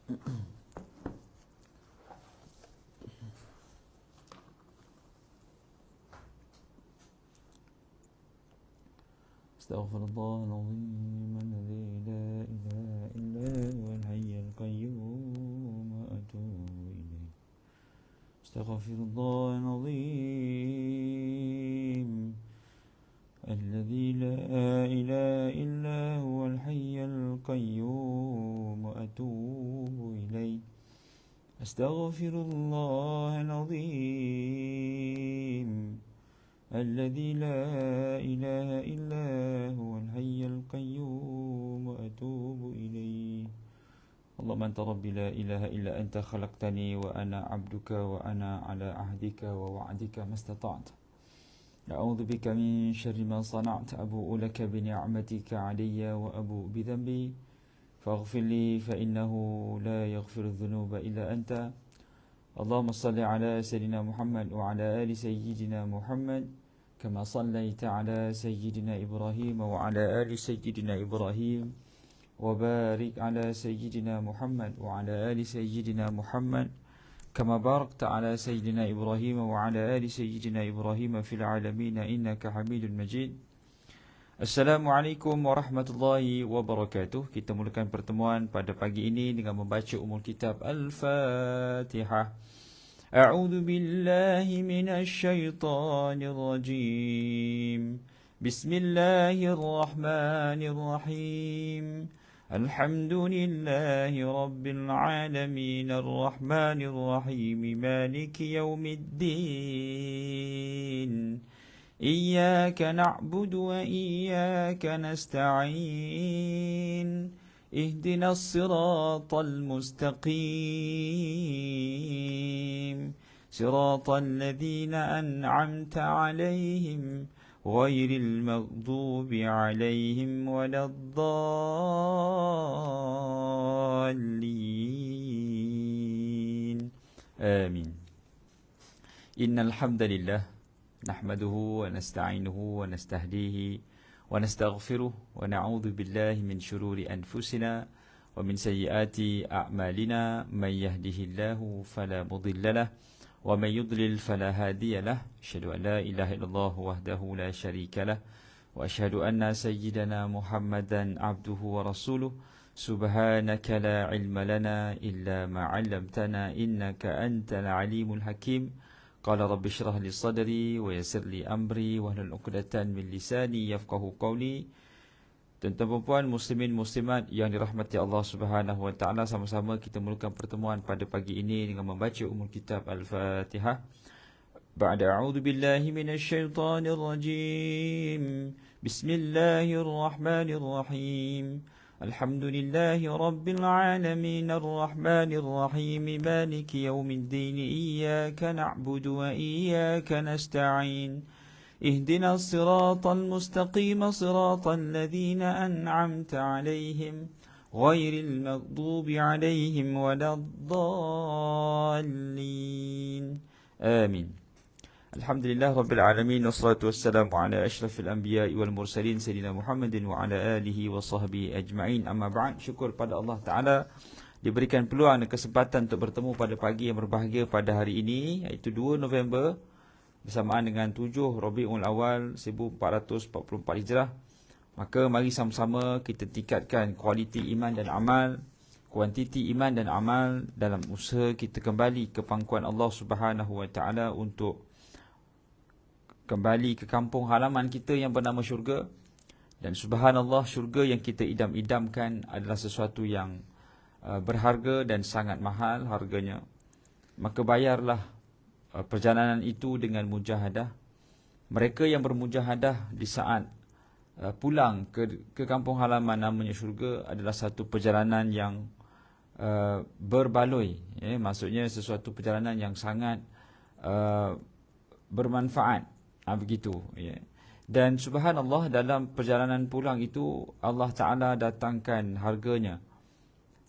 أستغفر الله العظيم الذي لا إله إلا هو الحي القيوم وأتوب إليه. أستغفر الله العظيم الذي لا إله إلا هو الحي القيوم وأتوب إليه. أستغفر الله العظيم الذي لا إله إلا هو الحي القيوم وأتوب إليه. اللهم أنت ربي لا إله إلا أنت خلقتني وأنا عبدك وأنا على عهدك ووعدك ما استطعت. أعوذ بك من شر ما صنعت. أبوء لك بنعمتك علي وأبوء بذنبي فاغفر لي فإنه لا يغفر الذنوب إلا أنت. اللهم صل على سيدنا محمد وعلى آل سيدنا محمد كما صليت على سيدنا إبراهيم وعلى آل سيدنا إبراهيم وبارك على سيدنا محمد وعلى آل سيدنا محمد كما باركت على سيدنا إبراهيم وعلى آل سيدنا إبراهيم في العالمين إنك حميد مجيد. Assalamualaikum warahmatullahi wabarakatuh. Kita mulakan pertemuan pada pagi ini dengan membaca umul kitab Al-Fatihah. A'udzu billahi minasy syaithanir rajim. Bismillahirrahmanirrahim. Alhamdulillahi rabbil alamin arrahmanir rahim maliki yaumiddin. إياك نعبد وإياك نستعين اهدنا الصراط المستقيم صراط الذين أنعمت عليهم غير المغضوب عليهم ولا الضالين آمين. إن الحمد لله نحمده ونستعينه ونستهديه ونستغفره ونعوذ بالله من شرور أنفسنا ومن سيئات أعمالنا. من يهده الله فلا مضل له ومن يضلل فلا هادي له. أشهد أن لا إله إلا الله وحده لا شريك له وأشهد أن سيدنا محمدا عبده ورسوله. سبحانك لا علم لنا إلا ما علمتنا إنك أنت العليم الحكيم. قال رب اشرح لي صدري ويسر لي أمري واحلل عقدة من لساني يفقهوا قولي. Tuan-tuan dan puan muslimin muslimat yang dirahmati Allah Subhanahu wa taala, sama-sama kita mulakan pertemuan pada pagi ini dengan membaca umul kitab Al-Fatihah. Ba'da a'udzu billahi minasy syaithanir rajim. Bismillahirrahmanirrahim. Alhamdulillahi rabbil alamin arrahmanir rahim maliki yaumiddin iyyaka na'budu wa iyyaka nasta'in ihdinas siratal mustaqim siratal ladzina an'amta 'alaihim ghairil maghdubi 'alaihim waladdallin. Amin. Alhamdulillah Rabbil Alamin. Wassalatu wassalamu ala ashrafil anbiya'i wal mursalin Sayyidina Muhammadin wa ala alihi wa sahbihi ajma'in. Amma ba'd. Syukur pada Allah Ta'ala diberikan peluang dan kesempatan untuk bertemu pada pagi yang berbahagia pada hari ini, iaitu 2 November bersamaan dengan 7 Rabiul Awal 1444 Hijrah. Maka mari sama-sama kita tingkatkan kualiti iman dan amal, kuantiti iman dan amal dalam usaha kita kembali ke pangkuan Allah Subhanahu wa Ta'ala untuk kembali ke kampung halaman kita yang bernama syurga. Dan subhanallah, syurga yang kita idam-idamkan adalah sesuatu yang berharga dan sangat mahal harganya. Maka bayarlah perjalanan itu dengan mujahadah. Mereka yang bermujahadah di saat pulang ke kampung halaman namanya syurga adalah satu perjalanan yang berbaloi, maksudnya sesuatu perjalanan yang sangat bermanfaat. Begitu, ya. Dan subhanallah, dalam perjalanan pulang itu Allah Ta'ala datangkan harganya.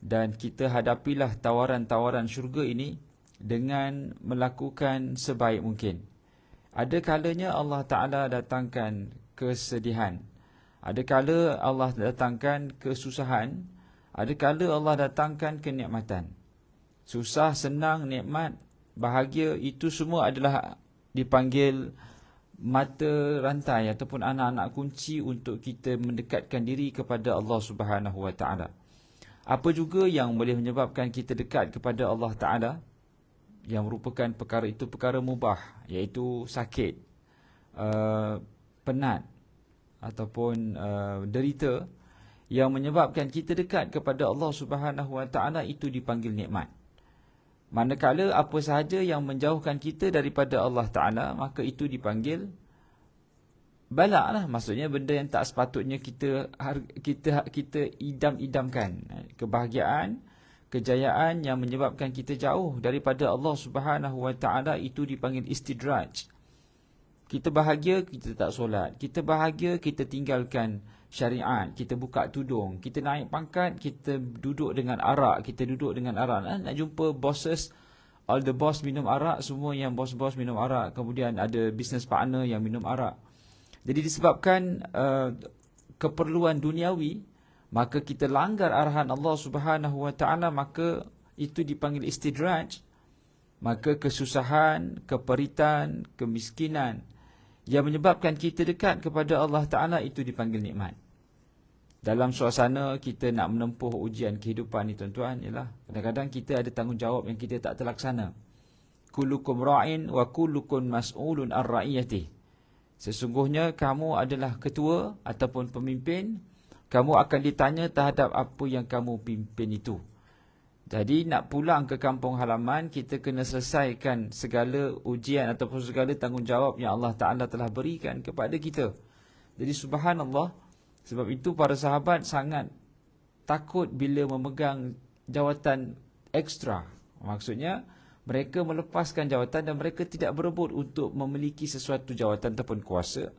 Dan kita hadapilah tawaran-tawaran syurga ini dengan melakukan sebaik mungkin. Ada kalanya Allah Ta'ala datangkan kesedihan, ada kala Allah datangkan kesusahan, Ada kala Allah datangkan kenikmatan. Susah, senang, nikmat, bahagia, itu semua adalah dipanggil mata rantai ataupun anak-anak kunci untuk kita mendekatkan diri kepada Allah Subhanahu Wa Taala. Apa juga yang boleh menyebabkan kita dekat kepada Allah Taala, yang merupakan perkara itu perkara mubah, iaitu sakit, penat ataupun derita, yang menyebabkan kita dekat kepada Allah Subhanahu Wa Taala, itu dipanggil nikmat. Manakala apa sahaja yang menjauhkan kita daripada Allah Ta'ala, maka itu dipanggil bala lah. Maksudnya benda yang tak sepatutnya kita idam-idamkan. Kebahagiaan, kejayaan yang menyebabkan kita jauh daripada Allah Subhanahu Wa Ta'ala, itu dipanggil istidraj. Kita bahagia, kita tak solat. Kita bahagia, kita tinggalkan syariat. Kita buka tudung. Kita naik pangkat, kita duduk dengan arak. Nak jumpa bosses, all the boss minum arak. Semua yang bos-bos minum arak. Kemudian ada business partner yang minum arak. Jadi disebabkan keperluan duniawi, maka kita langgar arahan Allah Subhanahu Wa Ta'ala, maka itu dipanggil istidraj. Maka kesusahan, keperitan, kemiskinan yang menyebabkan kita dekat kepada Allah Ta'ala, itu dipanggil nikmat. Dalam suasana kita nak menempuh ujian kehidupan ni tuan-tuan, ialah kadang-kadang kita ada tanggungjawab yang kita tak terlaksana. Kullukum ra'in wa kullukum mas'ulun ar-ra'iyatih. Sesungguhnya kamu adalah ketua ataupun pemimpin, kamu akan ditanya terhadap apa yang kamu pimpin itu. Jadi nak pulang ke kampung halaman, kita kena selesaikan segala ujian ataupun segala tanggungjawab yang Allah Ta'ala telah berikan kepada kita. Jadi subhanallah, sebab itu para sahabat sangat takut bila memegang jawatan ekstra. Maksudnya, mereka melepaskan jawatan dan mereka tidak berebut untuk memiliki sesuatu jawatan ataupun kuasa.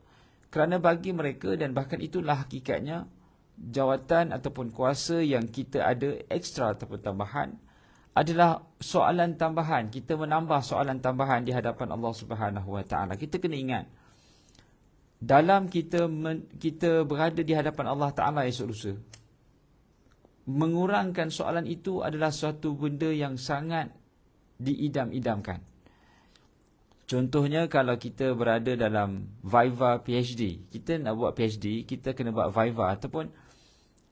Kerana bagi mereka, dan bahkan itulah hakikatnya, jawatan ataupun kuasa yang kita ada ekstra ataupun tambahan adalah soalan tambahan. Kita menambah soalan tambahan di hadapan Allah Subhanahu Wa Taala. Kita kena ingat, dalam kita berada di hadapan Allah Ta'ala esok lusa, mengurangkan soalan itu adalah suatu benda yang sangat diidam-idamkan. Contohnya, kalau kita berada dalam Viva PhD, kita nak buat PhD, kita kena buat Viva ataupun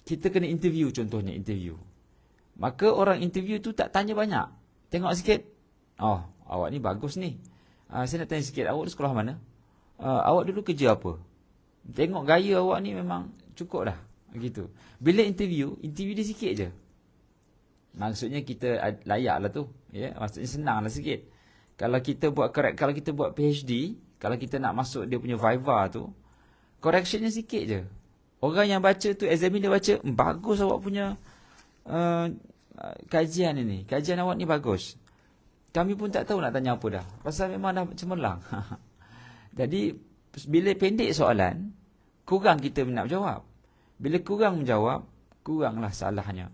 kita kena interview, contohnya interview. Maka orang interview tu tak tanya banyak. Tengok sikit, oh, awak ni bagus ni. Saya nak tanya sikit, awak sekolah mana? Awak dulu kerja apa? Tengok gaya awak ni memang cukup dah. Gitu. Bila interview dia sikit je. Maksudnya kita layak lah tu. Ya? Maksudnya senang lah sikit. Kalau kita buat PhD, kalau kita nak masuk dia punya Viva tu, correctionnya sikit je. Orang yang baca tu, examiner baca, bagus awak punya kajian ini. Kajian awak ni bagus. Kami pun tak tahu nak tanya apa dah. Pasal memang dah cemerlang. Jadi, bila pendek soalan, kurang kita nak jawab. Bila kurang menjawab, kuranglah salahnya.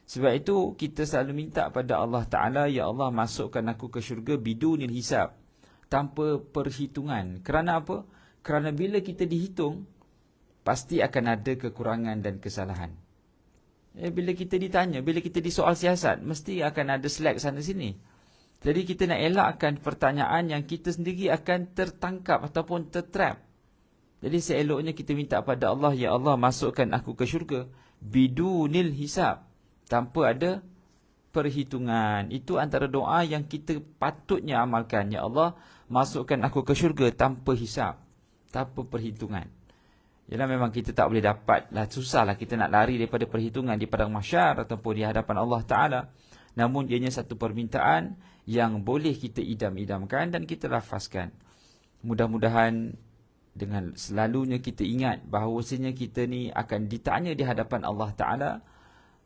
Sebab itu, kita selalu minta pada Allah Ta'ala, ya Allah, masukkan aku ke syurga bidunil hisab. Tanpa perhitungan. Kerana apa? Kerana bila kita dihitung, pasti akan ada kekurangan dan kesalahan. Bila kita ditanya, bila kita disoal siasat, mesti akan ada slack sana sini. Jadi kita nak elakkan pertanyaan yang kita sendiri akan tertangkap ataupun tertrap. Jadi seeloknya kita minta pada Allah, ya Allah, masukkan aku ke syurga bidunil hisab, tanpa ada perhitungan. Itu antara doa yang kita patutnya amalkan. Ya Allah, masukkan aku ke syurga tanpa hisab, tanpa perhitungan. Yalah, memang kita tak boleh dapat lah, susahlah kita nak lari daripada perhitungan di padang mahsyar ataupun di hadapan Allah Ta'ala. Namun ianya satu permintaan yang boleh kita idam-idamkan dan kita lafazkan. Mudah-mudahan dengan selalunya kita ingat bahawasanya kita ni akan ditanya di hadapan Allah Ta'ala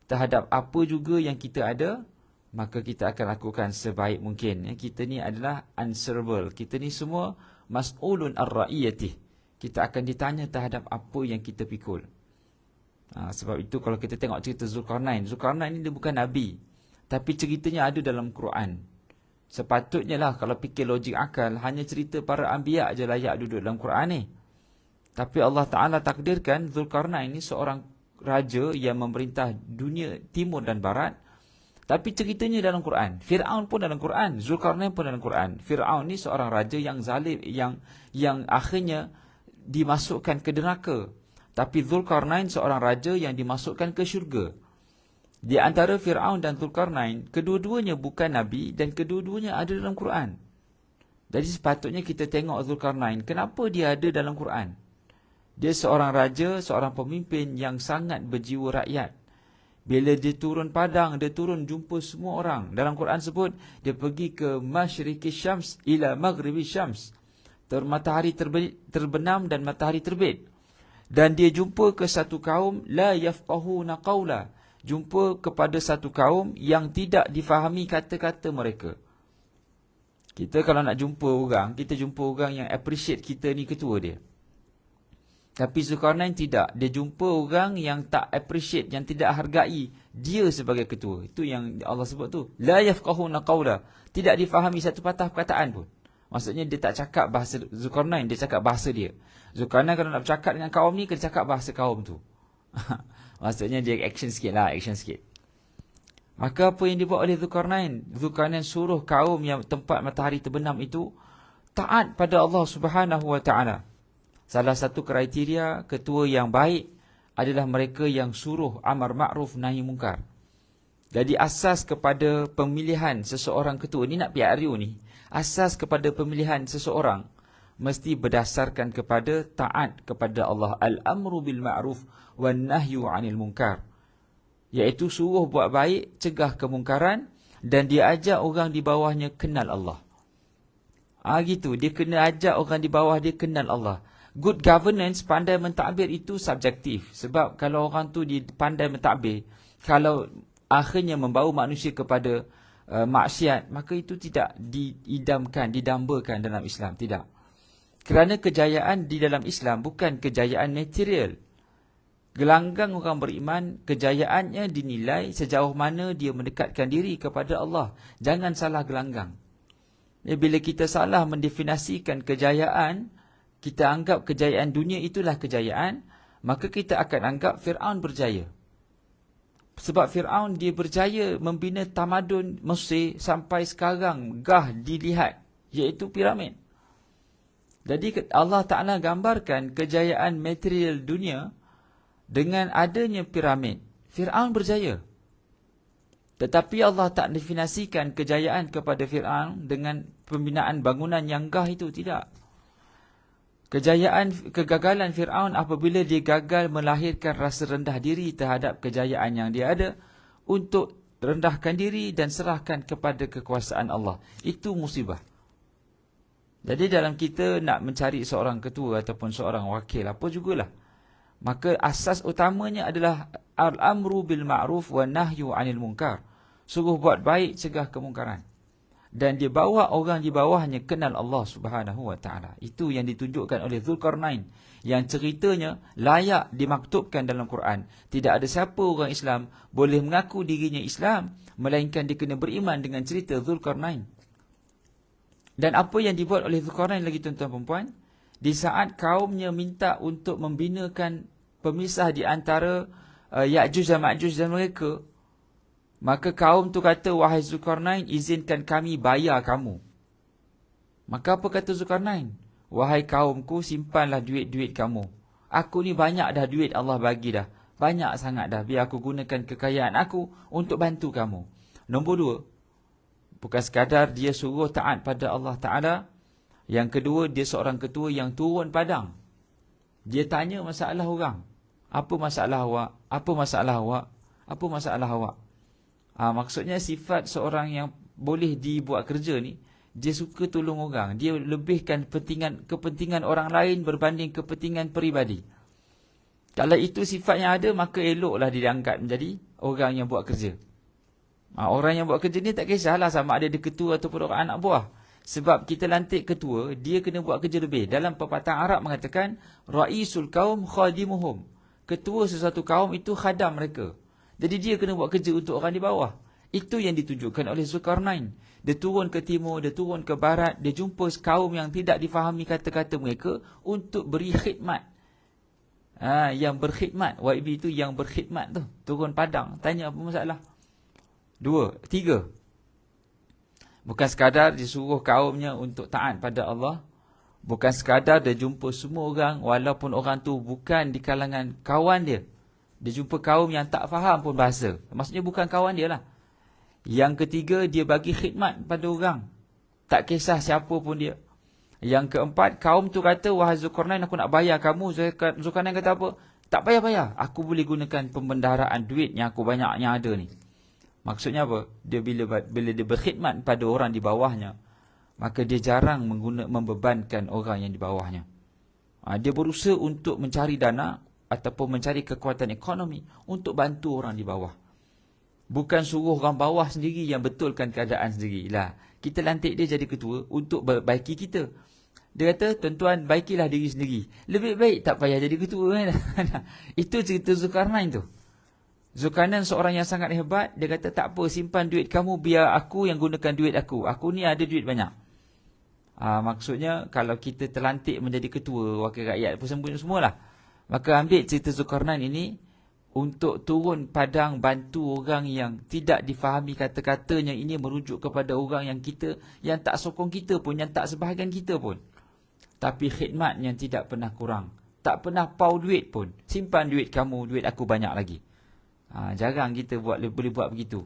terhadap apa juga yang kita ada, maka kita akan lakukan sebaik mungkin. Kita ni adalah answerable. Kita ni semua mas'ulun ar-ra'iyatih. Kita akan ditanya terhadap apa yang kita pikul. Sebab itu kalau kita tengok cerita Zulkarnain ni dia bukan Nabi, tapi ceritanya ada dalam Quran. Sepatutnya lah kalau fikir logik akal, hanya cerita para anbiya je layak duduk dalam Quran ni. Tapi Allah Ta'ala takdirkan Zulkarnain ni seorang raja yang memerintah dunia timur dan barat. Tapi ceritanya dalam Quran. Fir'aun pun dalam Quran. Zulkarnain pun dalam Quran. Fir'aun ni seorang raja yang zalim, yang akhirnya dimasukkan ke neraka. Tapi Zulkarnain seorang raja yang dimasukkan ke syurga. Di antara Fir'aun dan Zulkarnain, kedua-duanya bukan Nabi dan kedua-duanya ada dalam Quran. Jadi sepatutnya kita tengok Zulkarnain. Kenapa dia ada dalam Quran? Dia seorang raja, seorang pemimpin yang sangat berjiwa rakyat. Bila dia turun padang, dia turun jumpa semua orang. Dalam Quran sebut, dia pergi ke Masyriqi Syams ila Maghribi Syams. Matahari terbenam dan matahari terbit. Dan dia jumpa ke satu kaum, la yafqahuna qawla. Jumpa kepada satu kaum yang tidak difahami kata-kata mereka. Kita kalau nak jumpa orang, kita jumpa orang yang appreciate kita ni ketua dia. Tapi Zulkarnain tidak. Dia jumpa orang yang tak appreciate, yang tidak hargai dia sebagai ketua. Itu yang Allah sebut tu. La yafqahuna qawla. Tidak difahami satu patah perkataan pun. Maksudnya dia tak cakap bahasa Zulkarnain, dia cakap bahasa dia. Zulkarnain kalau nak bercakap dengan kaum ni, kena cakap bahasa kaum tu. Maksudnya dia action sikit lah, action sikit. Maka apa yang dibuat oleh Zulkarnain? Zulkarnain suruh kaum yang tempat matahari terbenam itu taat pada Allah Subhanahu wa ta'ala. Salah satu kriteria ketua yang baik adalah mereka yang suruh amar ma'ruf nahi mungkar. Jadi asas kepada pemilihan seseorang ketua, ni nak PRU ni, asas kepada pemilihan seseorang mesti berdasarkan kepada taat kepada Allah. Al-amru bil ma'ruf wan nahyu 'anil munkar. Iaitu suruh buat baik, cegah kemungkaran, dan dia ajak orang di bawahnya kenal Allah. Gitu, dia kena ajak orang di bawah dia kenal Allah. Good governance, pandai mentadbir itu subjektif. Sebab kalau orang tu pandai mentadbir, kalau akhirnya membawa manusia kepada maksiat, maka itu tidak diidamkan, didambakan dalam Islam. Tidak. Kerana kejayaan di dalam Islam bukan kejayaan material. Gelanggang orang beriman, kejayaannya dinilai sejauh mana dia mendekatkan diri kepada Allah. Jangan salah gelanggang. Bila kita salah mendefinisikan kejayaan, kita anggap kejayaan dunia itulah kejayaan, maka kita akan anggap Fir'aun berjaya. Sebab Fir'aun dia berjaya membina tamadun Mesir sampai sekarang gah dilihat, iaitu piramid. Jadi Allah Ta'ala gambarkan kejayaan material dunia dengan adanya piramid. Fir'aun berjaya. Tetapi Allah tak definisikan kejayaan kepada Fir'aun dengan pembinaan bangunan yang gah itu, tidak. Kegagalan Fir'aun apabila dia gagal melahirkan rasa rendah diri terhadap kejayaan yang dia ada untuk rendahkan diri dan serahkan kepada kekuasaan Allah. Itu musibah. Jadi dalam kita nak mencari seorang ketua ataupun seorang wakil, apa jugalah, maka asas utamanya adalah al-amru bil ma'ruf wa nahyu 'anil munkar. Suruh buat baik, cegah kemungkaran. Dan dia bawa orang di bawahnya kenal Allah Subhanahu wa ta'ala. Itu yang ditunjukkan oleh Zulkarnain, yang ceritanya layak dimaktubkan dalam Quran. Tidak ada siapa orang Islam boleh mengaku dirinya Islam, melainkan dia kena beriman dengan cerita Zulkarnain. Dan apa yang dibuat oleh Zulkarnain lagi, tuan-tuan dan puan, di saat kaumnya minta untuk membinakan pemisah di antara Ya'juj dan Ma'juj dan mereka, maka kaum tu kata, wahai Zulkarnain, izinkan kami bayar kamu. Maka apa kata Zulkarnain? Wahai kaumku, simpanlah duit-duit kamu. Aku ni banyak dah duit Allah bagi dah. Banyak sangat dah. Biar aku gunakan kekayaan aku untuk bantu kamu. Nombor dua, bukan sekadar dia suruh taat pada Allah Ta'ala. Yang kedua, dia seorang ketua yang turun padang. Dia tanya masalah orang. Apa masalah awak? Apa masalah awak? Apa masalah awak? Maksudnya sifat seorang yang boleh dibuat kerja ni, dia suka tolong orang. Dia lebihkan kepentingan orang lain berbanding kepentingan peribadi. Kalau itu sifat yang ada, maka eloklah dia diangkat menjadi orang yang buat kerja. Orang yang buat kerja ni tak kisahlah sama ada dia ketua ataupun orang anak buah. Sebab kita lantik ketua, dia kena buat kerja lebih. Dalam pepatah Arab mengatakan, Ra'isul kaum khadimuhum. Ketua sesuatu kaum itu khadam mereka. Jadi dia kena buat kerja untuk orang di bawah. Itu yang ditunjukkan oleh Zulkarnain. Dia turun ke timur, dia turun ke barat, dia jumpa kaum yang tidak difahami kata-kata mereka untuk beri khidmat. Yang berkhidmat. YB itu yang berkhidmat tu. Turun padang. Tanya apa masalah. 2, 3. Bukan sekadar disuruh kaumnya untuk taat pada Allah. Bukan sekadar dia jumpa semua orang, walaupun orang tu bukan di kalangan kawan dia. Dia jumpa kaum yang tak faham pun bahasa. Maksudnya bukan kawan dia lah. Yang ketiga, dia bagi khidmat pada orang. Tak kisah siapa pun dia. Yang keempat, kaum tu kata, wahai Zulkarnain, aku nak bayar kamu. Zulkarnain kata apa? Tak payah-payah. Aku boleh gunakan pembendaharaan duit yang aku banyak yang ada ni. Maksudnya apa? Dia bila dia berkhidmat pada orang di bawahnya, maka dia jarang membebankan orang yang di bawahnya. Dia berusaha untuk mencari dana ataupun mencari kekuatan ekonomi untuk bantu orang di bawah. Bukan suruh orang bawah sendiri yang betulkan keadaan sendiri. Lah, kita lantik dia jadi ketua untuk perbaiki kita. Dia kata, tuan-tuan, baikilah diri sendiri. Lebih baik tak payah jadi ketua. Itu cerita Zulkarnain tu. Zulkarnain seorang yang sangat hebat. Dia kata, tak apa, simpan duit kamu, biar aku yang gunakan duit aku. Aku ni ada duit banyak. Maksudnya, kalau kita terlantik menjadi ketua, wakil rakyat apa semualah. Maka ambil cerita Zulkarnain ini untuk turun padang bantu orang yang tidak difahami kata-katanya. Ini merujuk kepada orang yang tak sokong kita pun, yang tak sebahagian kita pun. Tapi khidmat yang tidak pernah kurang. Tak pernah pau duit pun. Simpan duit kamu, duit aku banyak lagi. Jarang kita boleh buat begitu.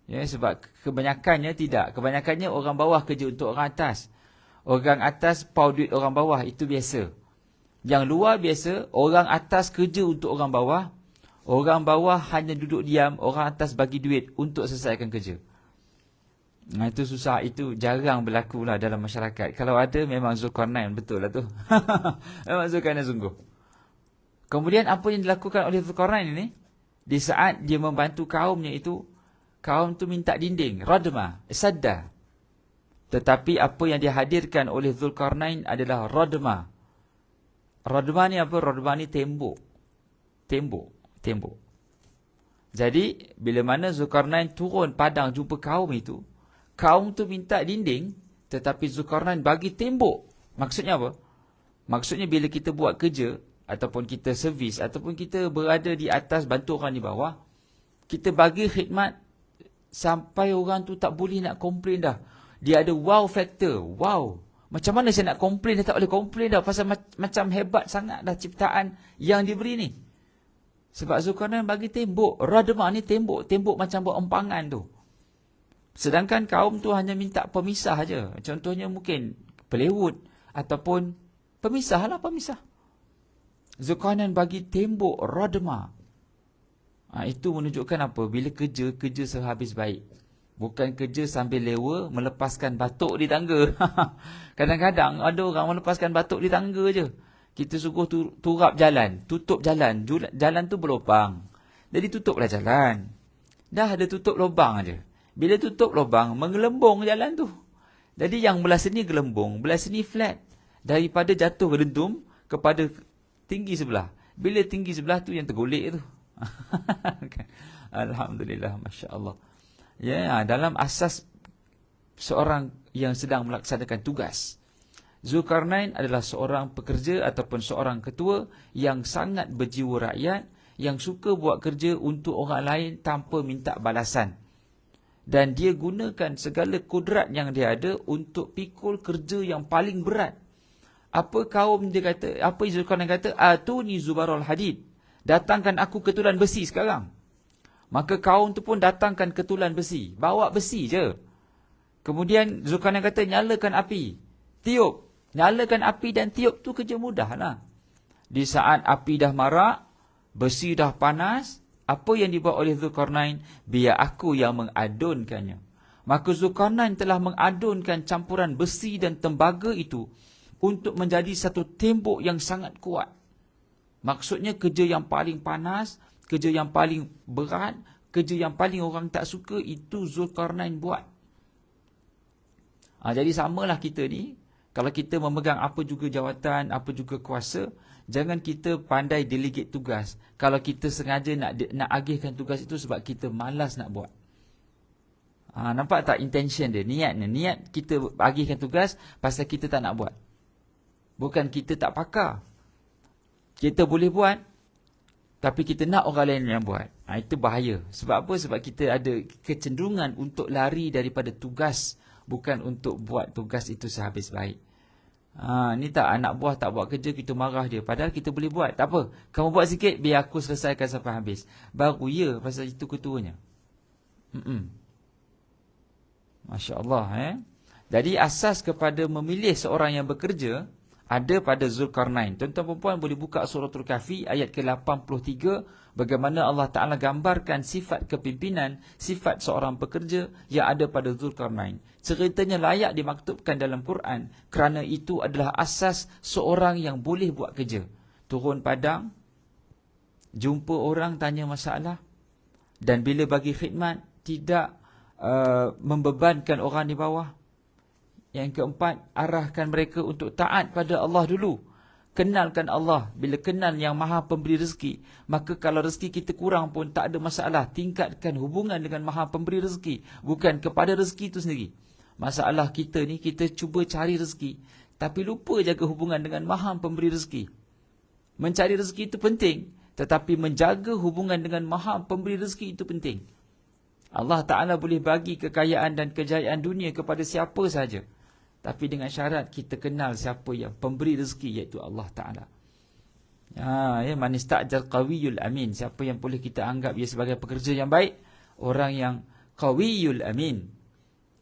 Ya, sebab kebanyakannya tidak. Kebanyakannya orang bawah kerja untuk orang atas. Orang atas pau duit orang bawah, itu biasa. Yang luar biasa, orang atas kerja untuk orang bawah. Orang bawah hanya duduk diam, orang atas bagi duit untuk selesaikan kerja. Itu susah, itu jarang berlaku lah dalam masyarakat. Kalau ada, memang Zulkarnain, betul lah tu. Memang Zulkarnain sungguh. Kemudian apa yang dilakukan oleh Zulkarnain ini? Di saat dia membantu kaumnya itu, kaum tu minta dinding, radma, sadda. Tetapi apa yang dihadirkan oleh Zulkarnain adalah radma. Radma ni apa? Radma ni tembok. Tembok. Jadi, bila mana Zulkarnain turun padang jumpa kaum itu, kaum tu minta dinding, tetapi Zulkarnain bagi tembok. Maksudnya apa? Maksudnya bila kita buat kerja, ataupun kita servis, ataupun kita berada di atas bantu orang di bawah, kita bagi khidmat sampai orang tu tak boleh nak komplain dah. Dia ada wow factor. Wow. Macam mana saya nak komplain? Dia tak boleh komplain dah. Pasal macam hebat sangat dah ciptaan yang diberi ni. Sebab Zulkarnain bagi tembok. Radma ni tembok. Tembok macam buat empangan tu. Sedangkan kaum tu hanya minta pemisah aja. Contohnya mungkin pelewut ataupun pemisah. Zulkarnain bagi tembok radma. Itu menunjukkan apa? Bila kerja sehabis baik. Bukan kerja sambil lewa melepaskan batuk di tangga. Kadang-kadang ada orang melepaskan batuk di tangga je. Kita suruh turap jalan, tutup jalan. Jalan tu berlubang. Jadi tutuplah jalan. Dah ada tutup lubang aja. Bila tutup lubang, menggelembung jalan tu. Jadi yang belah sini gelembung, belah sini flat. Daripada jatuh gedendum kepada tinggi sebelah. Bila tinggi sebelah tu yang tergolek tu. Alhamdulillah, Masya Allah. Ya, dalam asas seorang yang sedang melaksanakan tugas. Zulkarnain adalah seorang pekerja ataupun seorang ketua yang sangat berjiwa rakyat, yang suka buat kerja untuk orang lain tanpa minta balasan. Dan dia gunakan segala kudrat yang dia ada untuk pikul kerja yang paling berat. Apa Zulkarnain kata? Atuni zubarul hadid. Datangkan aku ketulan besi sekarang. Maka kaum tu pun datangkan ketulan besi. Bawa besi je. Kemudian Zulkarnain kata, nyalakan api. Tiup. Nyalakan api dan tiup tu kerja mudah lah. Di saat api dah marak, besi dah panas, apa yang dibuat oleh Zulkarnain? Biar aku yang mengadunkannya. Maka Zulkarnain telah mengadunkan campuran besi dan tembaga itu untuk menjadi satu tembok yang sangat kuat. Maksudnya kerja yang paling panas, kerja yang paling berat, kerja yang paling orang tak suka, itu Zulkarnain buat. Jadi samalah kita ni, kalau kita memegang apa juga jawatan, apa juga kuasa, jangan kita pandai delegate tugas. Kalau kita sengaja nak agihkan tugas itu sebab kita malas nak buat. Nampak tak intention dia, niatnya? Niat kita agihkan tugas pasal kita tak nak buat. Bukan kita tak pakar. Kita boleh buat, tapi kita nak orang lain yang buat. Itu bahaya. Sebab apa? Sebab kita ada kecenderungan untuk lari daripada tugas, bukan untuk buat tugas itu sehabis baik. Ni tak, anak buah tak buat kerja, kita marah dia. Padahal kita boleh buat. Tak apa, kamu buat sikit, biar aku selesaikan sampai habis. Baru ya, pasal itu ketuanya. Masya Allah. Jadi asas kepada memilih seorang yang bekerja ada pada Zulkarnain. Tuan-tuan dan puan boleh buka suratul Kahfi ayat ke-83, bagaimana Allah Ta'ala gambarkan sifat kepimpinan, sifat seorang pekerja yang ada pada Zulkarnain. Ceritanya layak dimaktubkan dalam Quran kerana itu adalah asas seorang yang boleh buat kerja. Turun padang, jumpa orang tanya masalah, dan bila bagi khidmat tidak membebankan orang di bawah. Yang keempat, arahkan mereka untuk taat pada Allah dulu. Kenalkan Allah. Bila kenal yang maha pemberi rezeki, maka kalau rezeki kita kurang pun tak ada masalah. Tingkatkan hubungan dengan maha pemberi rezeki, bukan kepada rezeki itu sendiri. Masalah kita ni, kita cuba cari rezeki, tapi lupa jaga hubungan dengan maha pemberi rezeki. Mencari rezeki itu penting, tetapi menjaga hubungan dengan maha pemberi rezeki itu penting. Allah Ta'ala boleh bagi kekayaan dan kejayaan dunia kepada siapa saja, tapi dengan syarat kita kenal siapa yang pemberi rezeki, iaitu Allah Ta'ala. Man ista'jar qawiyul amin. Siapa yang boleh kita anggap ia sebagai pekerja yang baik? Orang yang qawiyul amin,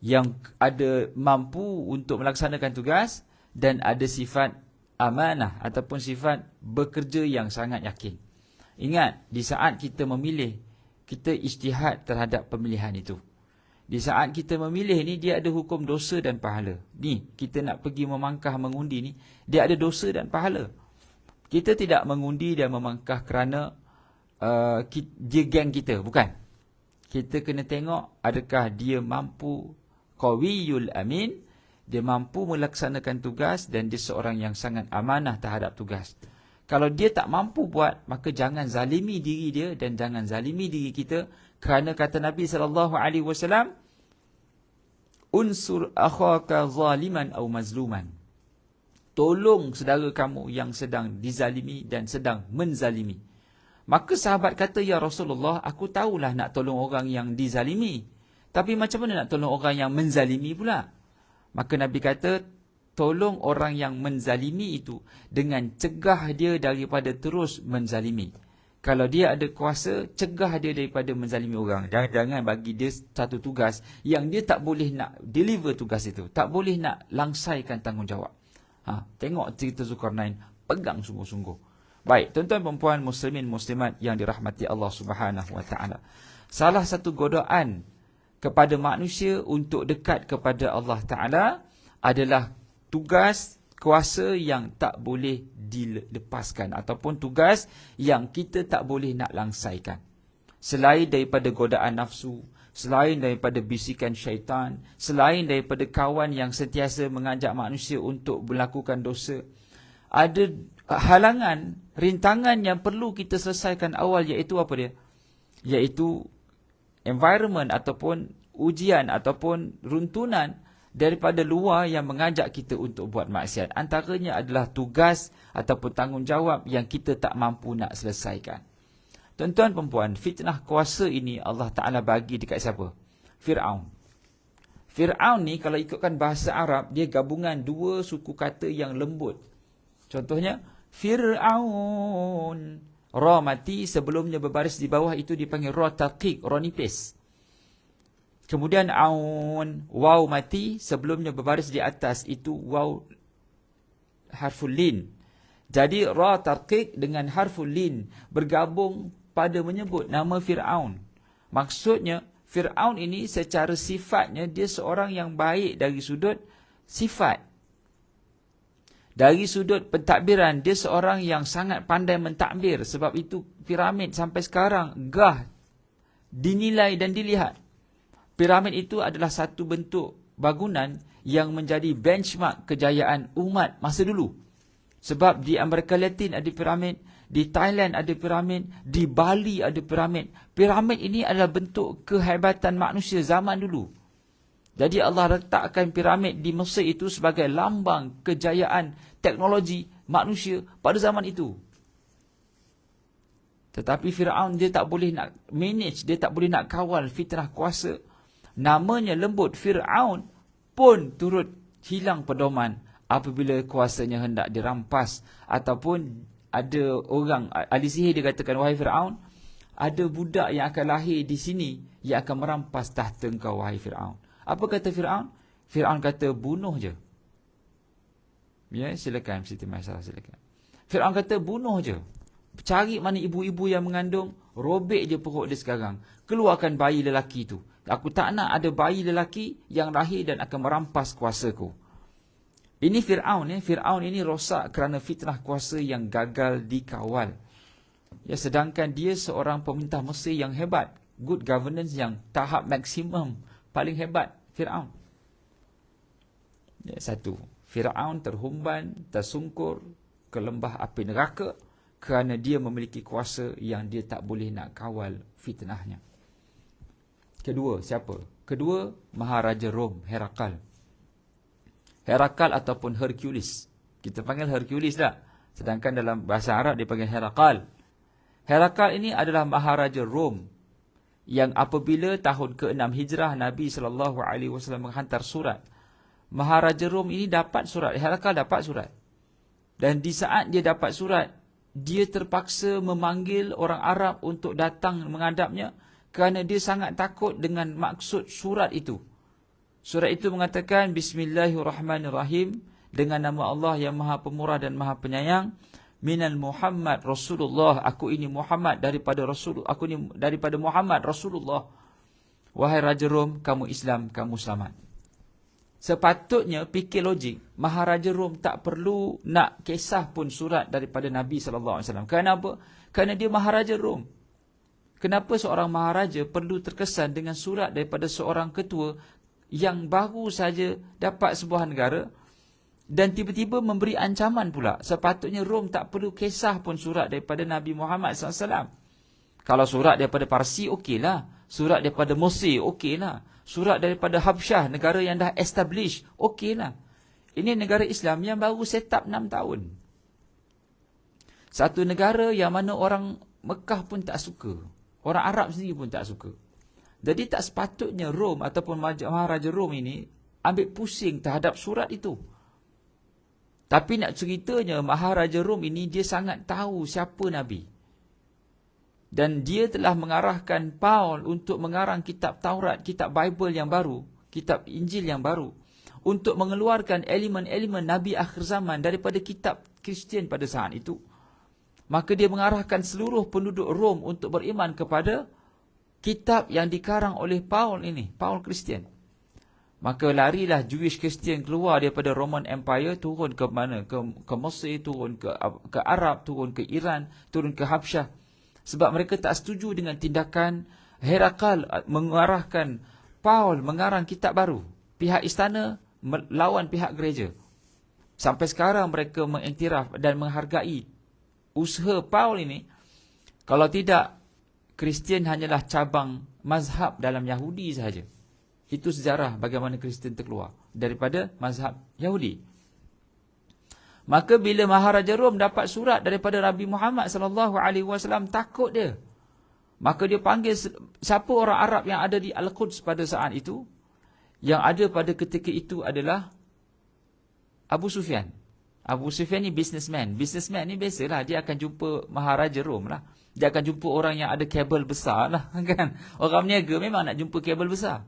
yang ada mampu untuk melaksanakan tugas dan ada sifat amanah ataupun sifat bekerja yang sangat yakin. Ingat, di saat kita memilih, kita ijtihad terhadap pemilihan itu. Di saat kita memilih ni, dia ada hukum dosa dan pahala. Ni, kita nak pergi memangkah mengundi ni, dia ada dosa dan pahala. Kita tidak mengundi dan memangkah kerana dia geng kita, bukan. Kita kena tengok adakah dia mampu, qawiyul amin, dia mampu melaksanakan tugas dan dia seorang yang sangat amanah terhadap tugas. Kalau dia tak mampu buat, maka jangan zalimi diri dia dan jangan zalimi diri kita. Kerana kata Nabi SAW, unsur akhaka zaliman au mazluman. Tolong saudara kamu yang sedang dizalimi dan sedang menzalimi. Maka sahabat kata, ya Rasulullah, aku tahulah nak tolong orang yang dizalimi, tapi macam mana nak tolong orang yang menzalimi pula? Maka Nabi kata, tolong orang yang menzalimi itu dengan cegah dia daripada terus menzalimi. Kalau dia ada kuasa, cegah dia daripada menzalimi orang. Jangan bagi dia satu tugas yang dia tak boleh nak deliver tugas itu, tak boleh nak langsaikan tanggungjawab. Tengok cerita Zulkarnain, pegang sungguh-sungguh. Baik, tuan-tuan dan puan muslimin muslimat yang dirahmati Allah Subhanahu wa taala. Salah satu godaan kepada manusia untuk dekat kepada Allah Taala adalah tugas kuasa yang tak boleh dilepaskan ataupun tugas yang kita tak boleh nak langsaikan. Selain daripada godaan nafsu, selain daripada bisikan syaitan, selain daripada kawan yang sentiasa mengajak manusia untuk melakukan dosa, ada halangan, rintangan yang perlu kita selesaikan awal, iaitu apa dia? Iaitu environment ataupun ujian ataupun runtunan daripada luar yang mengajak kita untuk buat maksiat. Antaranya adalah tugas ataupun tanggungjawab yang kita tak mampu nak selesaikan. Tuan-tuan dan puan, fitnah kuasa ini Allah Ta'ala bagi dekat siapa? Fir'aun. Fir'aun ni kalau ikutkan bahasa Arab, dia gabungan dua suku kata yang lembut. Contohnya, Fir'aun. Ra mati, sebelumnya berbaris di bawah itu dipanggil ra taqiq, ra nipis. Kemudian aun, waw mati, sebelumnya berbaris di atas, itu waw harful lin. Jadi ra tarqiq dengan harful lin bergabung pada menyebut nama Fir'aun. Maksudnya Fir'aun ini secara sifatnya dia seorang yang baik dari sudut sifat. Dari sudut pentadbiran, dia seorang yang sangat pandai mentadbir. Sebab itu piramid sampai sekarang gah dinilai dan dilihat. Piramid itu adalah satu bentuk bangunan yang menjadi benchmark kejayaan umat masa dulu. Sebab di Amerika Latin ada piramid, di Thailand ada piramid, di Bali ada piramid. Piramid ini adalah bentuk kehebatan manusia zaman dulu. Jadi Allah letakkan piramid di Mesir itu sebagai lambang kejayaan teknologi manusia pada zaman itu. Tetapi Firaun dia tak boleh nak manage, dia tak boleh nak kawal fitnah kuasa. Namanya lembut, Firaun pun turut hilang pedoman apabila kuasanya hendak dirampas. Ataupun ada orang, ahli sihir dia katakan, wahai Firaun, ada budak yang akan lahir di sini yang akan merampas tahta engkau, wahai Firaun. Apa kata Firaun? Firaun kata, bunuh je. Ya, silakan Siti Maisarah, silakan. Firaun kata, bunuh je. Cari mana ibu-ibu yang mengandung, robek je perut dia sekarang. Keluarkan bayi lelaki tu. Aku tak nak ada bayi lelaki yang lahir dan akan merampas kuasaku. Ini Firaun. Firaun ini rosak kerana fitnah kuasa yang gagal dikawal. Ya, sedangkan dia seorang pemerintah Mesir yang hebat. Good governance yang tahap maksimum. Paling hebat, Firaun. Ya, satu. Firaun terhumban, tersungkur ke lembah api neraka kerana dia memiliki kuasa yang dia tak boleh nak kawal fitnahnya. Kedua, siapa? Kedua, Maharaja Rom, Herakal. Herakal ataupun Hercules. Kita panggil Hercules tak? Sedangkan dalam bahasa Arab dia panggil Herakal. Herakal ini adalah Maharaja Rom yang apabila tahun ke-6 Hijrah Nabi SAW menghantar surat. Maharaja Rom ini dapat surat. Herakal dapat surat. Dan di saat dia dapat surat, dia terpaksa memanggil orang Arab untuk datang menghadapnya kerana dia sangat takut dengan maksud surat itu. Surat itu mengatakan, Bismillahirrahmanirrahim, dengan nama Allah yang Maha Pemurah dan Maha Penyayang, Minal Muhammad Rasulullah, aku ini Muhammad daripada Rasul, aku ini daripada Muhammad Rasulullah. Wahai Raja Rom, kamu Islam, kamu selamat. Sepatutnya fikir logik, Maharaja Rom tak perlu nak kisah pun surat daripada Nabi SAW. Kenapa? Kerana dia Maharaja Rom. Kenapa seorang Maharaja perlu terkesan dengan surat daripada seorang ketua yang baru saja dapat sebuah negara dan tiba-tiba memberi ancaman pula? Sepatutnya Rom tak perlu kisah pun surat daripada Nabi Muhammad SAW. Kalau surat daripada Parsi, okeylah. Surat daripada Mesir, okeylah. Surat daripada Habsyah, negara yang dah establish, okeylah. Ini negara Islam yang baru set up 6 tahun. Satu negara yang mana orang Mekah pun tak suka. Orang Arab sendiri pun tak suka. Jadi tak sepatutnya Rom ataupun Maharaja Rom ini ambil pusing terhadap surat itu. Tapi nak ceritanya, Maharaja Rom ini dia sangat tahu siapa Nabi. Dan dia telah mengarahkan Paul untuk mengarang kitab Taurat, kitab Bible yang baru, kitab Injil yang baru, untuk mengeluarkan elemen-elemen Nabi akhir zaman daripada kitab Kristian pada saat itu. Maka dia mengarahkan seluruh penduduk Rom untuk beriman kepada kitab yang dikarang oleh Paul ini, Paul Kristian. Maka larilah Jewish Kristian keluar daripada Roman Empire, turun ke mana? Ke Mesir, turun ke Arab, turun ke Iran, turun ke Habsyah. Sebab mereka tak setuju dengan tindakan Herakal mengarahkan Paul mengarang kitab baru. Pihak istana melawan pihak gereja. Sampai sekarang mereka mengiktiraf dan menghargai usaha Paul ini. Kalau tidak, Kristian hanyalah cabang mazhab dalam Yahudi sahaja. Itu sejarah bagaimana Kristian terkeluar daripada mazhab Yahudi. Maka bila Maharaja Rom dapat surat daripada Nabi Muhammad SAW, takut dia. Maka dia panggil siapa orang Arab yang ada di Al-Quds pada saat itu. Yang ada pada ketika itu adalah Abu Sufyan. Abu Sufyan ni businessman. Businessman ni biasalah, dia akan jumpa Maharaja Rom lah. Dia akan jumpa orang yang ada kabel besar lah, kan? Orang berniaga memang nak jumpa kabel besar.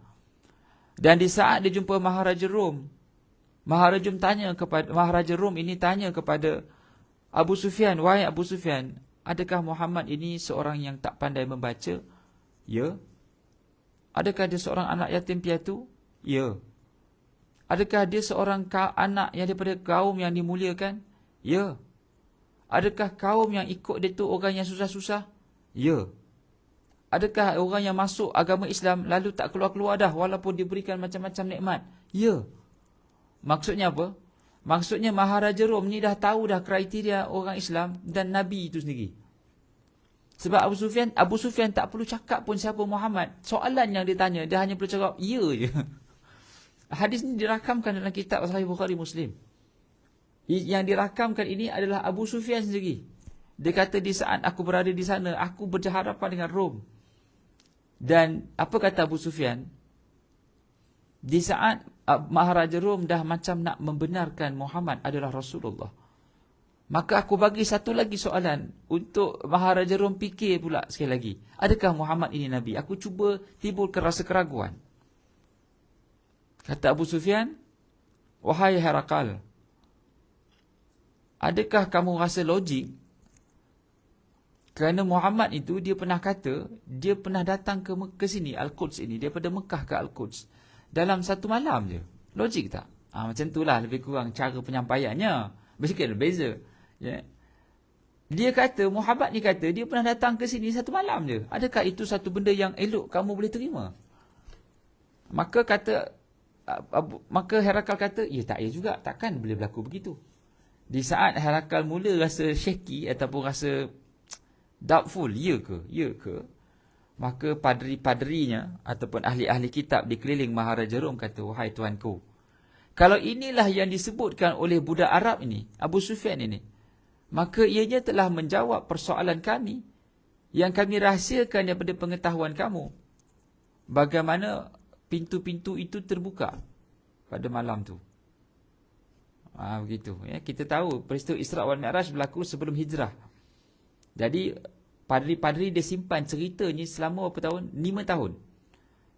Dan di saat dia jumpa Maharaja Rom, Maharaja Rom ini tanya kepada Abu Sufyan, wahai Abu Sufyan, adakah Muhammad ini seorang yang tak pandai membaca? Ya. Adakah dia seorang anak yatim piatu? Ya. Adakah dia seorang anak yang daripada kaum yang dimuliakan? Ya. Adakah kaum yang ikut dia tu orang yang susah-susah? Ya. Adakah orang yang masuk agama Islam lalu tak keluar-keluar dah walaupun diberikan macam-macam nikmat? Ya. Maksudnya apa? Maksudnya Maharaja Rom ni dah tahu dah kriteria orang Islam dan Nabi itu sendiri. Sebab Abu Sufyan tak perlu cakap pun siapa Muhammad. Soalan yang dia tanya, dia hanya perlu cakap ya je. Hadis ni dirakamkan dalam kitab Sahih Bukhari Muslim. Yang dirakamkan ini adalah Abu Sufyan sendiri. Dia kata di saat aku berada di sana, aku berhadapan dengan Rom. Dan apa kata Abu Sufyan? Di saat Maharaja Rom dah macam nak membenarkan Muhammad adalah Rasulullah, maka aku bagi satu lagi soalan untuk Maharaja Rom fikir pula sekali lagi. Adakah Muhammad ini Nabi? Aku cuba timbulkan rasa keraguan. Kata Abu Sufyan, wahai Herakal, adakah kamu rasa logik? Kerana Muhammad itu dia pernah kata, dia pernah datang ke sini, Al-Quds ini, daripada Mekah ke Al-Quds dalam satu malam je. Logik tak? Macam itulah lebih kurang cara penyampaiannya. Bersikap berbeza. Ya. Dia kata, Muhammad ni kata, dia pernah datang ke sini satu malam je. Adakah itu satu benda yang elok kamu boleh terima? Maka Herakal kata, ya tak ya juga, takkan boleh berlaku begitu. Di saat Herakal mula rasa shaky ataupun rasa doubtful, ya ke, maka padri-padrinya ataupun ahli-ahli kitab di keliling Maharaja Rom kata, wahai tuanku, kalau inilah yang disebutkan oleh budak Arab ini, Abu Sufyan ini, maka ianya telah menjawab persoalan kami yang kami rahsiakan daripada pengetahuan kamu. Bagaimana pintu-pintu itu terbuka pada malam tu. Begitu. Ya, kita tahu peristiwa Isra' wal Mi'raj berlaku sebelum hijrah. Jadi padri-padri dia simpan cerita ni selama berapa tahun? 5 tahun.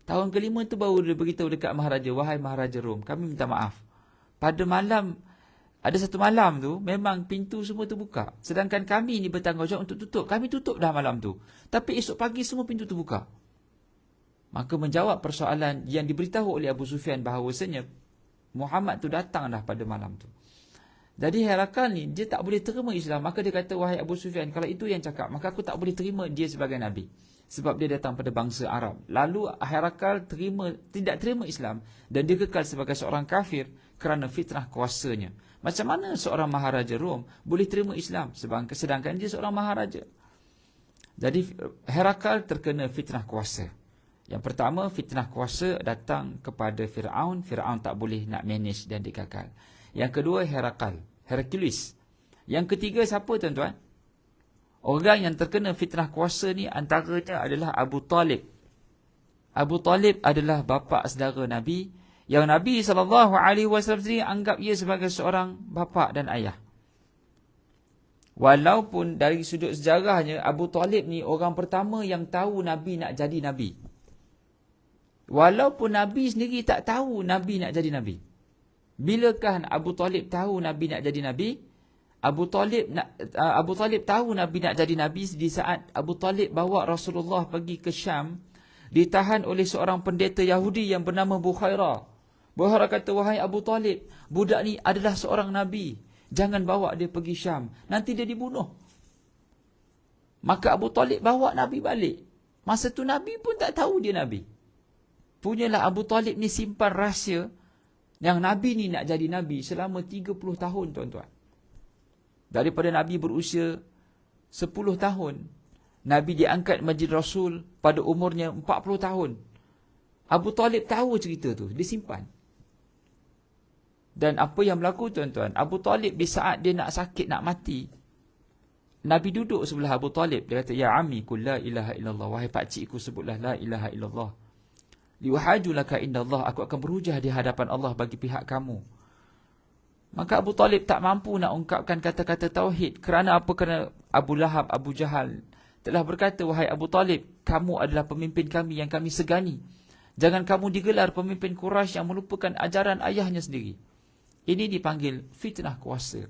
Tahun ke-5 tu baru dia beritahu dekat Maharaja, wahai Maharaja Rom, kami minta maaf. Pada malam, ada satu malam tu, memang pintu semua terbuka. Sedangkan kami ni bertanggungjawab untuk tutup. Kami tutup dah malam tu. Tapi esok pagi semua pintu terbuka. Maka menjawab persoalan yang diberitahu oleh Abu Sufyan bahawasanya Muhammad tu datang dah pada malam tu. Jadi Herakal ni, dia tak boleh terima Islam. Maka dia kata, wahai Abu Sufyan, kalau itu yang cakap, maka aku tak boleh terima dia sebagai Nabi. Sebab dia datang pada bangsa Arab. Lalu Herakal tidak terima Islam. Dan dia kekal sebagai seorang kafir kerana fitnah kuasanya. Macam mana seorang Maharaja Rom boleh terima Islam sedangkan dia seorang Maharaja? Jadi Herakal terkena fitnah kuasa. Yang pertama, fitnah kuasa datang kepada Fir'aun. Fir'aun tak boleh nak manage dan dikakal. Yang kedua, Hercules. Yang ketiga siapa tuan-tuan? Orang yang terkena fitnah kuasa ni antaranya adalah Abu Talib. Abu Talib adalah bapa saudara Nabi, yang Nabi SAW sendiri anggap ia sebagai seorang bapa dan ayah. Walaupun dari sudut sejarahnya, Abu Talib ni orang pertama yang tahu Nabi nak jadi Nabi. Walaupun Nabi sendiri tak tahu Nabi nak jadi Nabi. Bilakah Abu Talib tahu Nabi nak jadi Nabi? Abu Talib tahu Nabi nak jadi Nabi di saat Abu Talib bawa Rasulullah pergi ke Syam, ditahan oleh seorang pendeta Yahudi yang bernama Bukhairah. Bukhairah kata, wahai Abu Talib, budak ni adalah seorang Nabi. Jangan bawa dia pergi Syam, nanti dia dibunuh. Maka Abu Talib bawa Nabi balik. Masa tu Nabi pun tak tahu dia Nabi. Punyalah Abu Talib ni simpan rahsia yang Nabi ni nak jadi Nabi selama 30 tahun tuan-tuan. Daripada Nabi berusia 10 tahun, Nabi diangkat Masjid Rasul pada umurnya 40 tahun. Abu Talib tahu cerita tu, dia simpan. Dan apa yang berlaku tuan-tuan, Abu Talib di saat dia nak sakit, nak mati, Nabi duduk sebelah Abu Talib. Dia kata, ya ammi kul la ilaha illallah, wahai pakcikku sebutlah la ilaha illallah. Liwahajulaka indallah, aku akan berhujah di hadapan Allah bagi pihak kamu. Maka Abu Talib tak mampu nak ungkapkan kata-kata tauhid. Kerana apa? Kerana Abu Lahab, Abu Jahal telah berkata, wahai Abu Talib, kamu adalah pemimpin kami yang kami segani. Jangan kamu digelar pemimpin Quraisy yang melupakan ajaran ayahnya sendiri. Ini dipanggil fitnah kuasa.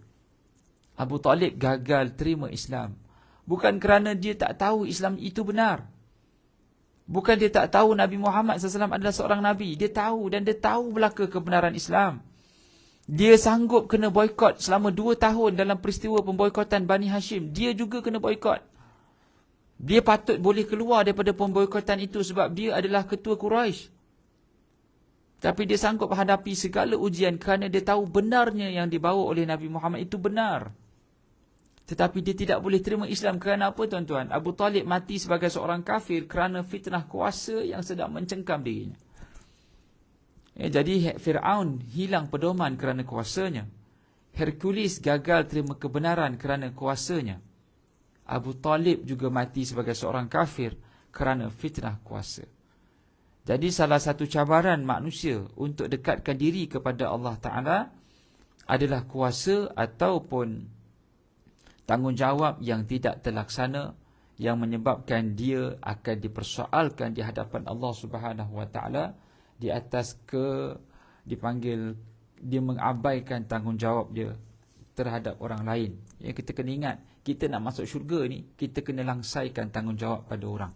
Abu Talib gagal terima Islam. Bukan kerana dia tak tahu Islam itu benar. Bukan dia tak tahu Nabi Muhammad SAW adalah seorang Nabi. Dia tahu, dan dia tahu belaka kebenaran Islam. Dia sanggup kena boykot selama 2 tahun dalam peristiwa pemboykotan Bani Hashim. Dia juga kena boykot. Dia patut boleh keluar daripada pemboykotan itu sebab dia adalah ketua Quraisy. Tapi dia sanggup hadapi segala ujian kerana dia tahu benarnya yang dibawa oleh Nabi Muhammad itu benar. Tetapi dia tidak boleh terima Islam. Kerana apa tuan-tuan? Abu Talib mati sebagai seorang kafir kerana fitnah kuasa yang sedang mencengkam dirinya. Jadi Fir'aun hilang pedoman kerana kuasanya. Hercules gagal terima kebenaran kerana kuasanya. Abu Talib juga mati sebagai seorang kafir kerana fitnah kuasa. Jadi salah satu cabaran manusia untuk dekatkan diri kepada Allah Ta'ala adalah kuasa ataupun tanggungjawab yang tidak terlaksana, yang menyebabkan dia akan dipersoalkan di hadapan Allah Subhanahu Wa Ta'ala di atas dipanggil dia mengabaikan tanggungjawab dia terhadap orang lain. Ya, kita kena ingat, kita nak masuk syurga ni, kita kena langsaikan tanggungjawab pada orang.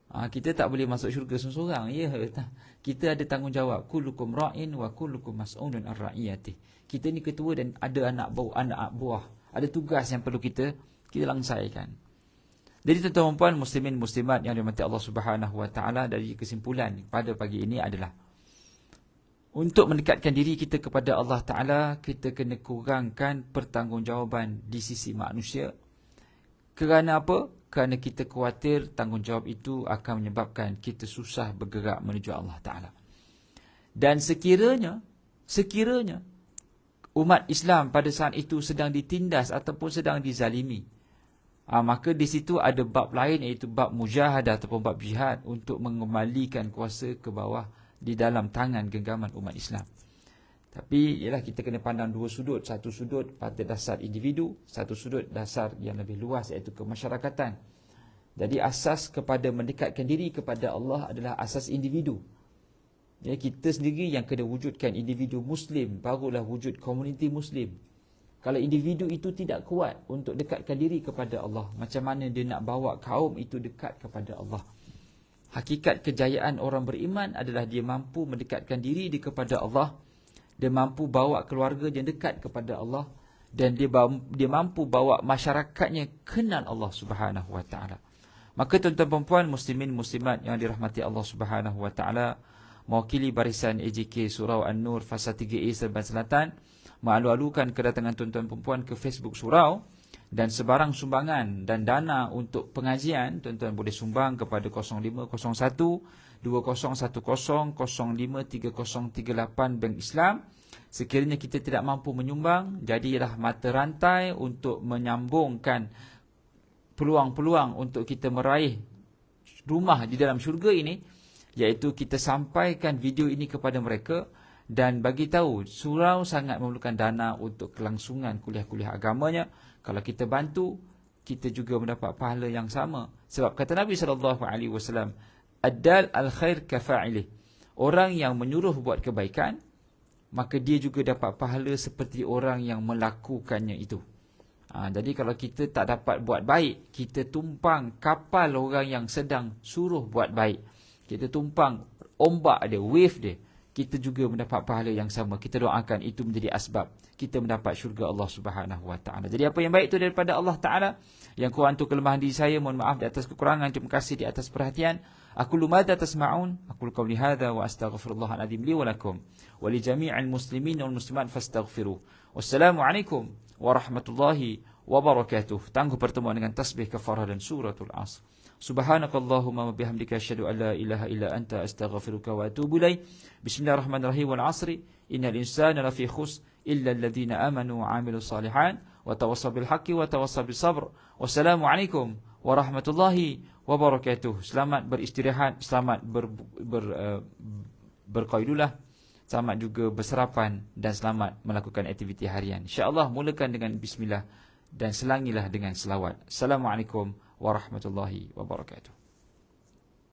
Kita tak boleh masuk syurga seorang-seorang. Ya, kita ada tanggungjawab. Kullukum ra'in wa kullukum mas'ulun an ra'iyatih. Kita ni ketua dan ada anak buah. Ada tugas yang perlu kita langsaikan. Jadi tuan-tuan dan puan, muslimin muslimat yang dirahmati Allah Subhanahu Wa Ta'ala, dari kesimpulan pada pagi ini adalah untuk mendekatkan diri kita kepada Allah Ta'ala, kita kena kurangkan pertanggungjawaban di sisi manusia. Kerana apa? Kerana kita khawatir tanggungjawab itu akan menyebabkan kita susah bergerak menuju Allah Ta'ala. Dan sekiranya umat Islam pada saat itu sedang ditindas ataupun sedang dizalimi, maka di situ ada bab lain, iaitu bab mujahadah ataupun bab jihad untuk mengembalikan kuasa ke bawah di dalam tangan genggaman umat Islam. Tapi ialah kita kena pandang dua sudut. Satu sudut pada dasar individu, satu sudut dasar yang lebih luas, iaitu kemasyarakatan. Jadi asas kepada mendekatkan diri kepada Allah adalah asas individu. Ya, kita sendiri yang kena wujudkan individu Muslim, barulah wujud komuniti Muslim. Kalau individu itu tidak kuat untuk dekatkan diri kepada Allah, macam mana dia nak bawa kaum itu dekat kepada Allah? Hakikat kejayaan orang beriman adalah dia mampu mendekatkan diri dia kepada Allah, dia mampu bawa keluarga yang dekat kepada Allah, dan dia mampu bawa masyarakatnya kenal Allah Subhanahu Wa Ta'ala. Maka tuan-tuan dan puan, muslimin muslimat yang dirahmati Allah Subhanahu Wa Ta'ala, mewakili barisan AJK Surau An-Nur Fasa 3A Serban Selatan, malu-alukan kedatangan tuan-tuan dan puan ke Facebook Surau, dan sebarang sumbangan dan dana untuk pengajian, tuan-tuan boleh sumbang kepada 0501 2010 053038 Bank Islam. Sekiranya kita tidak mampu menyumbang, jadilah mata rantai untuk menyambungkan peluang-peluang untuk kita meraih rumah di dalam syurga ini, iaitu kita sampaikan video ini kepada mereka dan bagi tahu surau sangat memerlukan dana untuk kelangsungan kuliah-kuliah agamanya. Kalau kita bantu, kita juga mendapat pahala yang sama. Sebab kata Nabi SAW, Ad-dal al-khair kafa'ilih. Orang yang menyuruh buat kebaikan, maka dia juga dapat pahala seperti orang yang melakukannya itu. Jadi kalau kita tak dapat buat baik, kita tumpang kapal orang yang sedang suruh buat baik, kita tumpang ombak dia, wave dia, kita juga mendapat pahala yang sama. Kita doakan itu menjadi asbab kita mendapat syurga Allah Subhanahu Wa Ta'ala. Jadi apa yang baik itu daripada Allah Ta'ala. Yang kurang itu kelemahan diri saya, mohon maaf di atas kekurangan. Terima kasih di atas perhatian. Aku lumada tasma'un, aku qawli hadha wa astaghfirullahal azim li wa lakum wa li jami'il muslimin wal muslimat fastaghfiruh. Wassalamualaikum warahmatullahi wabarakatuh. Tangguh pertemuan dengan tasbih kafarah dan suratul Asr. Subhanakallahumma wa bihamdika asyhadu an la ilaha illa anta astaghfiruka wa atubu ilaik. Bismillahirrahmanirrahim. Wal 'asri innal insana lafi khusr illa alladhina amanu wa 'amilus salihan wa tawassaw bil haqqi wa tawassaw bis sabr. Wassalamualaikum warahmatullahi wabarakatuh. Selamat beristirahat, selamat berqailulah, selamat juga bersarapan dan selamat melakukan aktiviti harian. Insya-Allah mulakan dengan bismillah dan selangilah dengan selawat. Assalamualaikum warahmatullahi wabarakatuh.